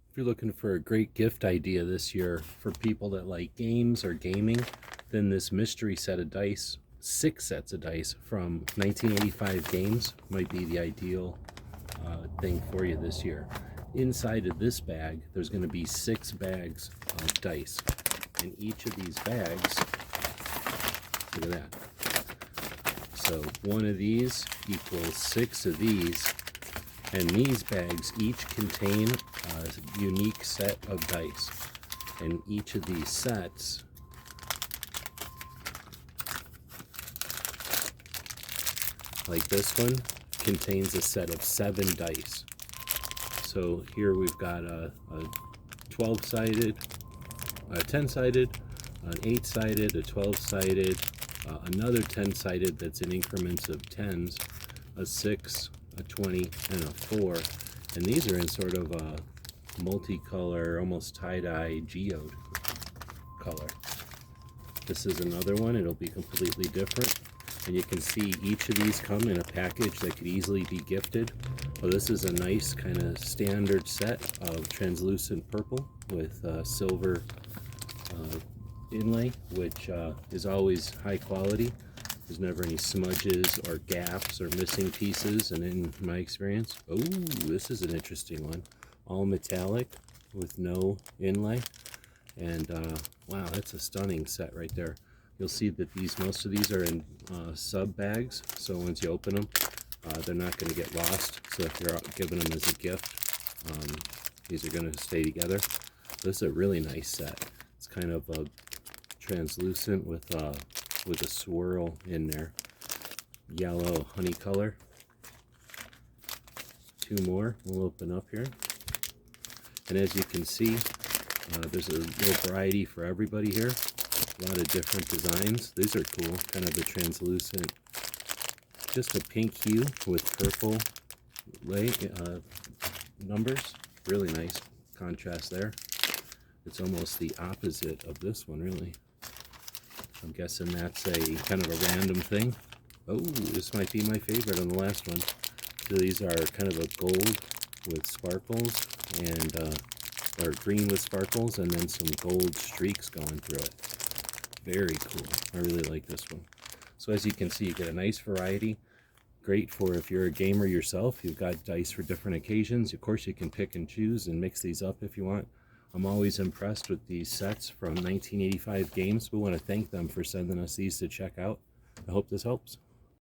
If you're looking for a great gift idea this year for people that like games or gaming, then this mystery set of dice, 6 sets of dice from 1985 games, might be the ideal thing for you this year. Inside of this bag, there's going to be 6 bags of dice. And each of these bags, look at that. So one of these equals 6 of these. And these bags each contain a unique set of dice. And each of these sets like this one contains a set of 7 dice. So here we've got a 12-sided, a 10-sided, an 8-sided, a 12-sided, another 10-sided that's in increments of 10s, a 6, a 20, and a 4. And these are in sort of a multicolor, almost tie-dye geode color. This is another one. It'll be completely different. And you can see each of these come in a package that could easily be gifted. Well, this is a nice kind of standard set of translucent purple with silver inlay, which is always high quality. There's never any smudges or gaps or missing pieces, and in my experience, oh, this is an interesting one. All metallic with no inlay, and wow, that's a stunning set right there. You'll see that most of these are in sub bags, so once you open them, they're not going to get lost. So if you're giving them as a gift, these are going to stay together. This is a really nice set. It's kind of a translucent with a swirl in there. Yellow honey color. 2 more we'll open up here. And as you can see, there's a little variety for everybody here. A lot of different designs. These are cool. Kind of a translucent, just a pink hue with purple numbers. Really nice contrast there. It's almost the opposite of this one, really. I'm guessing that's a kind of a random thing. Oh, this might be my favorite on the last one. So these are kind of a gold with sparkles, and or green with sparkles, and then some gold streaks going through it. Very cool. I really like this one. So as you can see, you get a nice variety. Great for if you're a gamer yourself. You've got dice for different occasions. Of course, you can pick and choose and mix these up if you want. I'm always impressed with these sets from 1985 games. We want to thank them for sending us these to check out. I hope this helps.